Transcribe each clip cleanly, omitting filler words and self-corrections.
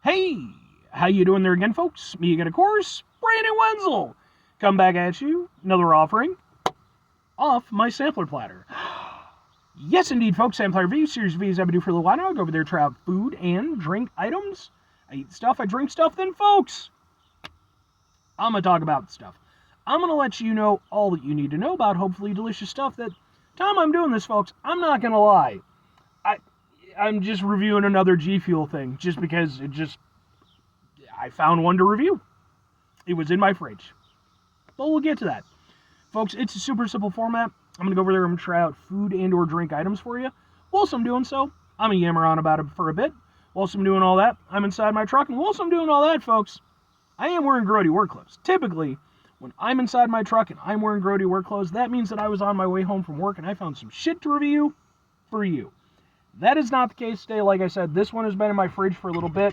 Hey, how you doing there again, folks? Me again, of course, Brandon Wenzel. Come back at you, another offering off my sampler platter. Yes, indeed, folks, sampler review, series reviews I do for a little while now. I go over there, try out food and drink items. I eat stuff, I drink stuff, then, folks, I'm going to talk about the stuff. I'm going to let you know all that you need to know about hopefully delicious stuff that, time I'm doing this, folks, I'm not going to lie. I'm just reviewing another G Fuel thing just because I found one to review. It was in my fridge. But we'll get to that. Folks, it's a super simple format. I'm going to go over there and try out food and or drink items for you. Whilst I'm doing so, I'm going to yammer on about it for a bit. Whilst I'm doing all that, I'm inside my truck. And whilst I'm doing all that, folks, I am wearing grody work clothes. Typically, when I'm inside my truck and I'm wearing grody work clothes, that means that I was on my way home from work and I found some shit to review for you. That is not the case today. Like I said, this one has been in my fridge for a little bit.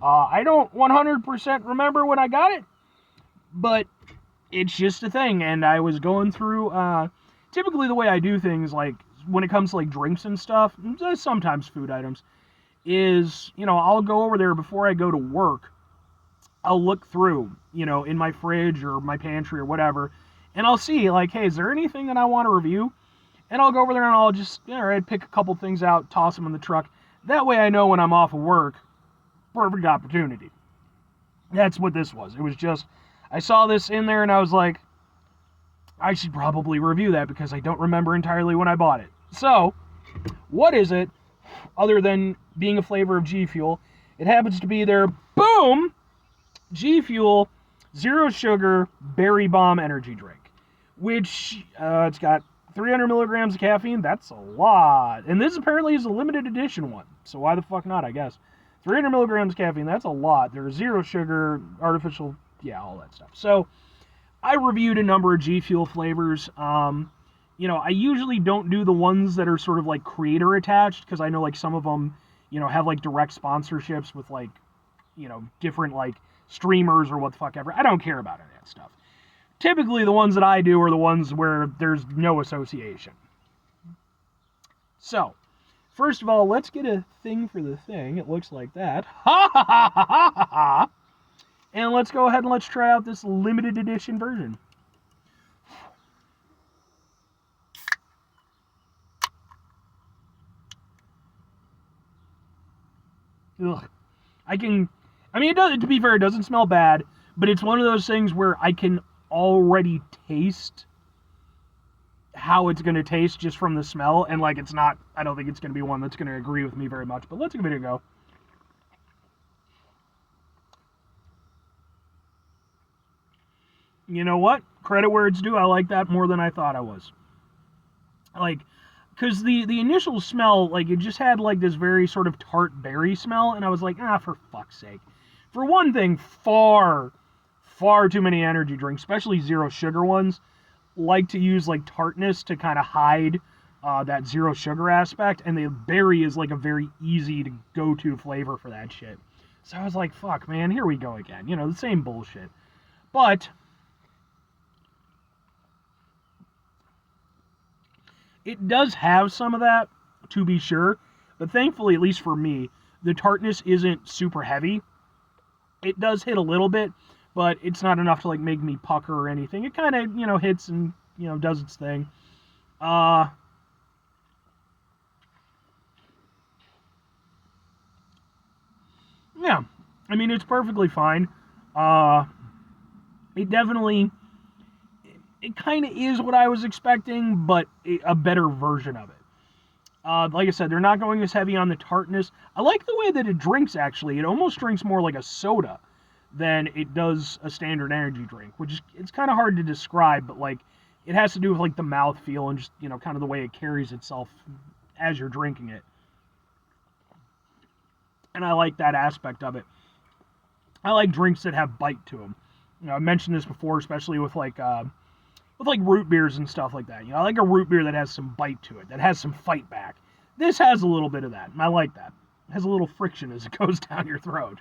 I don't 100% remember when I got it, but it's just a thing. And I was going through, typically the way I do things, like when it comes to like drinks and stuff, sometimes food items, is, I'll go over there before I go to work. I'll look through, in my fridge or my pantry or whatever, and I'll see, like, hey, is there anything that I want to review? And I'll go over there and I'll just, pick a couple things out, toss them in the truck. That way I know when I'm off of work, perfect opportunity. That's what this was. It was just, I saw this in there and I was like, I should probably review that because I don't remember entirely when I bought it. So, what is it, other than being a flavor of G Fuel? It happens to be their, boom, G Fuel Zero Sugar Berry Bomb Energy Drink. Which, it's got 300 milligrams of caffeine. That's a lot. And this apparently is a limited edition one. So why the fuck not, I guess. 300 milligrams of caffeine, that's a lot. There's zero sugar, artificial, all that stuff. So I reviewed a number of G Fuel flavors. I usually don't do the ones that are sort of like creator attached because I know like some of them, have like direct sponsorships with like, different like streamers or what the fuck ever. I don't care about any of that stuff. Typically, the ones that I do are the ones where there's no association. So, first of all, let's get a thing for the thing. It looks like that. Ha ha ha ha ha ha ha! And let's go ahead and let's try out this limited edition version. Ugh. It does, to be fair, it doesn't smell bad, but it's one of those things where I can already taste how it's going to taste just from the smell, and like I don't think it's going to be one that's going to agree with me very much, but let's give it a go. You know what? Credit where it's due, I like that more than I thought I was. Like, because the initial smell, like, it just had like this very sort of tart berry smell, and I was like, for fuck's sake. For one thing, far too many energy drinks, especially zero sugar ones, like to use like tartness to kind of hide that zero sugar aspect, and the berry is like a very easy to go to flavor for that shit. So I was like, fuck, man, here we go again. The same bullshit. But it does have some of that, to be sure, but thankfully, at least for me, the tartness isn't super heavy. It does hit a little bit, but it's not enough to like make me pucker or anything. It kind of, hits and, does its thing. Yeah, it's perfectly fine. It definitely, it kind of is what I was expecting, but a better version of it. Like I said, they're not going as heavy on the tartness. I like the way that it drinks, actually. It almost drinks more like a soda than it does a standard energy drink, which is, it's kind of hard to describe, but like it has to do with like the mouthfeel and just, kind of the way it carries itself as you're drinking it. And I like that aspect of it. I like drinks that have bite to them. I mentioned this before, especially with like root beers and stuff like that. I like a root beer that has some bite to it, that has some fight back. This has a little bit of that, and I like that. It has a little friction as it goes down your throat.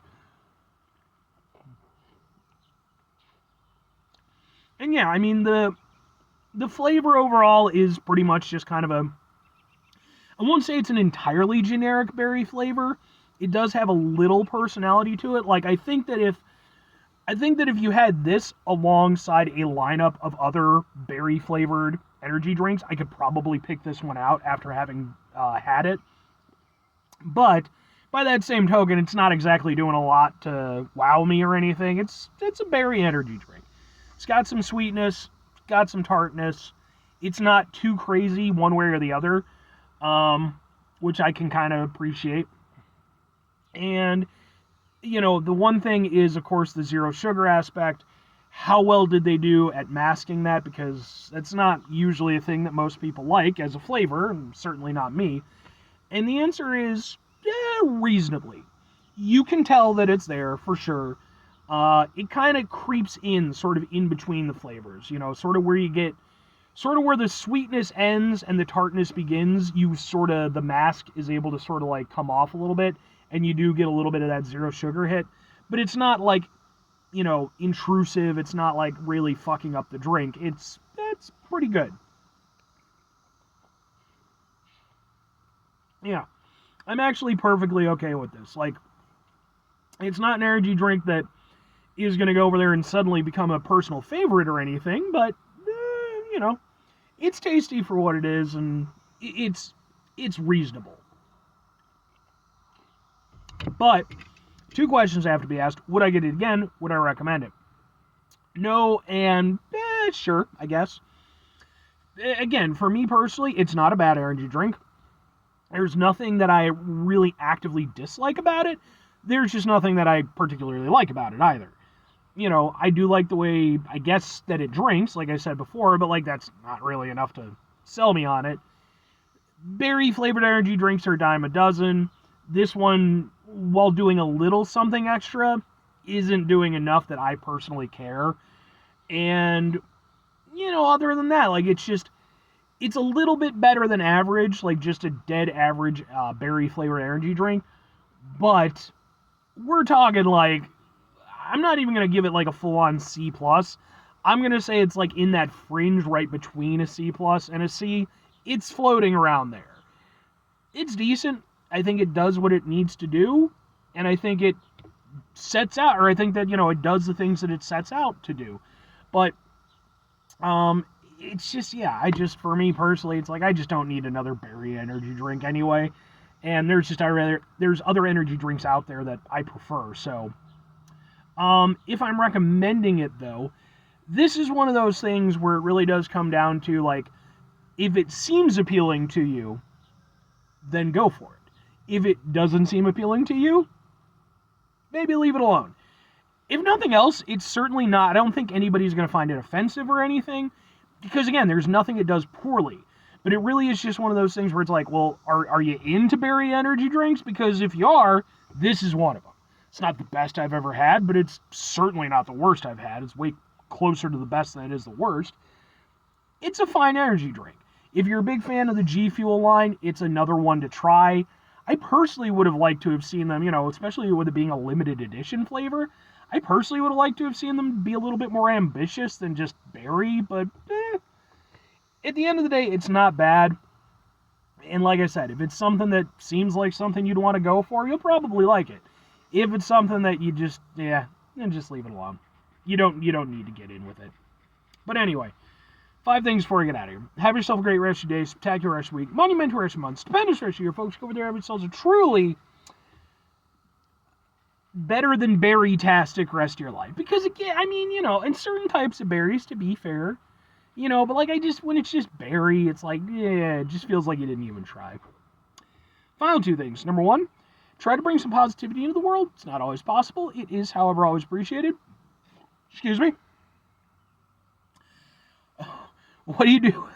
And yeah, the flavor overall is pretty much just kind of I won't say it's an entirely generic berry flavor, it does have a little personality to it. Like, I think that if you had this alongside a lineup of other berry flavored energy drinks, I could probably pick this one out after having had it. But by that same token, it's not exactly doing a lot to wow me or anything. It's a berry energy drink. It's got some sweetness, got some tartness. It's not too crazy one way or the other, which I can kind of appreciate. And, you know, the one thing is, of course, the zero sugar aspect. How well did they do at masking that? Because that's not usually a thing that most people like as a flavor, and certainly not me. And the answer is, reasonably. You can tell that it's there for sure. It kind of creeps in sort of in between the flavors, you know, sort of where the sweetness ends and the tartness begins. The mask is able to sort of like come off a little bit, and you do get a little bit of that zero sugar hit, but it's not like, you know, intrusive. It's not like really fucking up the drink. It's pretty good. Yeah, I'm actually perfectly okay with this. Like, it's not an energy drink that is going to go over there and suddenly become a personal favorite or anything, but, you know, it's tasty for what it is, and it's reasonable. But, two questions have to be asked. Would I get it again? Would I recommend it? No, and sure, I guess. Again, for me personally, it's not a bad energy drink. There's nothing that I really actively dislike about it. There's just nothing that I particularly like about it either. You know, I do like the way, I guess, that it drinks, like I said before, but, like, that's not really enough to sell me on it. Berry-flavored energy drinks are a dime a dozen. This one, while doing a little something extra, isn't doing enough that I personally care. And, you know, other than that, like, it's a little bit better than average, like just a dead average berry-flavored energy drink. But we're talking, like, I'm not even going to give it like a full-on C+. I'm going to say it's like in that fringe right between a C+ and a C. It's floating around there. It's decent. I think it does what it needs to do. And I think it sets out, or I think that, you know, it does the things that it sets out to do. But, it's just, for me personally, it's like, I just don't need another berry energy drink anyway. And there's other energy drinks out there that I prefer, so... if I'm recommending it, though, this is one of those things where it really does come down to, like, if it seems appealing to you, then go for it. If it doesn't seem appealing to you, maybe leave it alone. If nothing else, it's certainly not, I don't think anybody's going to find it offensive or anything, because, again, there's nothing it does poorly. But it really is just one of those things where it's like, well, are you into berry energy drinks? Because if you are, this is one of them. It's not the best I've ever had, but it's certainly not the worst I've had. It's way closer to the best than it is the worst. It's a fine energy drink. If you're a big fan of the G Fuel line, it's another one to try. I personally would have liked to have seen them, you know, especially with it being a limited edition flavor, I personally would have liked to have seen them be a little bit more ambitious than just berry, but at the end of the day, it's not bad. And like I said, if it's something that seems like something you'd want to go for, you'll probably like it. If it's something that you just, then just leave it alone. You don't need to get in with it. But anyway, 5 things before you get out of here. Have yourself a great rest of your day, spectacular rest of your week, monumental rest of your month, stupendous rest of your folks. Go over there, have yourselves a truly better than berry-tastic rest of your life. Because again, I mean, you know, and certain types of berries, to be fair, you know, but like when it's just berry, it's like, it just feels like you didn't even try. Final 2 things. Number 1, try to bring some positivity into the world. It's not always possible. It is, however, always appreciated. Excuse me. What do you do?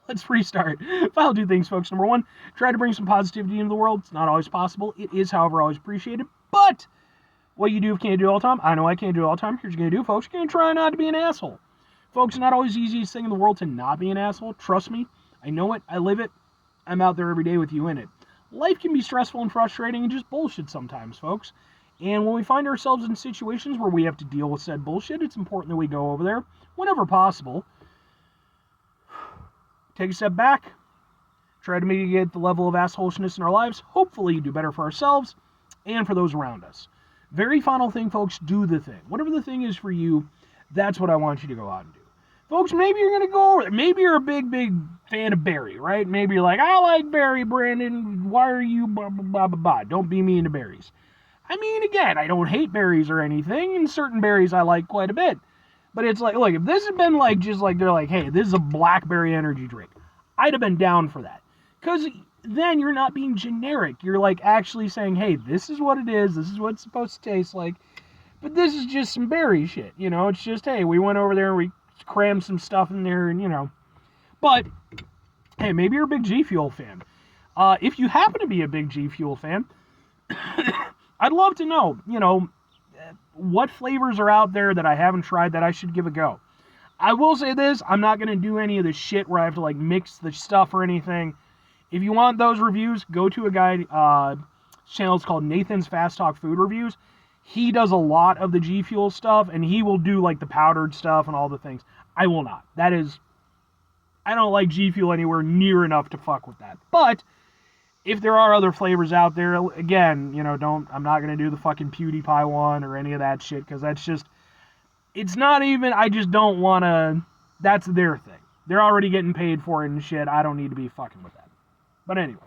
Let's restart. Final 2 things, folks. Number 1, try to bring some positivity into the world. It's not always possible. It is, however, always appreciated. But what you do can't do all the time. I know I can't do it all the time. Here's what you're going to do, folks. You're going to try not to be an asshole. Folks, it's not always the easiest thing in the world to not be an asshole. Trust me. I know it. I live it. I'm out there every day with you in it. Life can be stressful and frustrating and just bullshit sometimes, folks. And when we find ourselves in situations where we have to deal with said bullshit, it's important that we go over there whenever possible. Take a step back. try to mitigate the level of assholishness in our lives, hopefully do better for ourselves and for those around us. Very final thing, folks, do the thing. Whatever the thing is for you, that's what I want you to go out and do. Folks, maybe you're going to go over there. Maybe you're a big fan of Barry, right? Maybe you're like, I like Barry, Brandon. Why are you blah, blah, blah, blah, blah. Don't be mean to berries. I mean, again, I don't hate berries or anything, and certain berries I like quite a bit. But it's like, look, if this had been like, just like, they're like, hey, this is a blackberry energy drink, I'd have been down for that. Because then you're not being generic. You're like actually saying, hey, this is what it is. This is what it's supposed to taste like. But this is just some berry shit. You know, it's just, hey, we went over there and we crammed some stuff in there and, you know. But, hey, maybe you're a big G Fuel fan. If you happen to be a big G Fuel fan, I'd love to know, you know, what flavors are out there that I haven't tried that I should give a go. I will say this, I'm not going to do any of the shit where I have to, like, mix the stuff or anything. If you want those reviews, go to a guy, channel, it's called Nathan's Fast Talk Food Reviews. He does a lot of the G Fuel stuff, and he will do, like, the powdered stuff and all the things. I will not. That is, I don't like G Fuel anywhere near enough to fuck with that. But if there are other flavors out there, again, you know, I'm not going to do the fucking PewDiePie one or any of that shit, because that's just, it's not even, I just don't want to, that's their thing. They're already getting paid for it and shit. I don't need to be fucking with that. But anyway.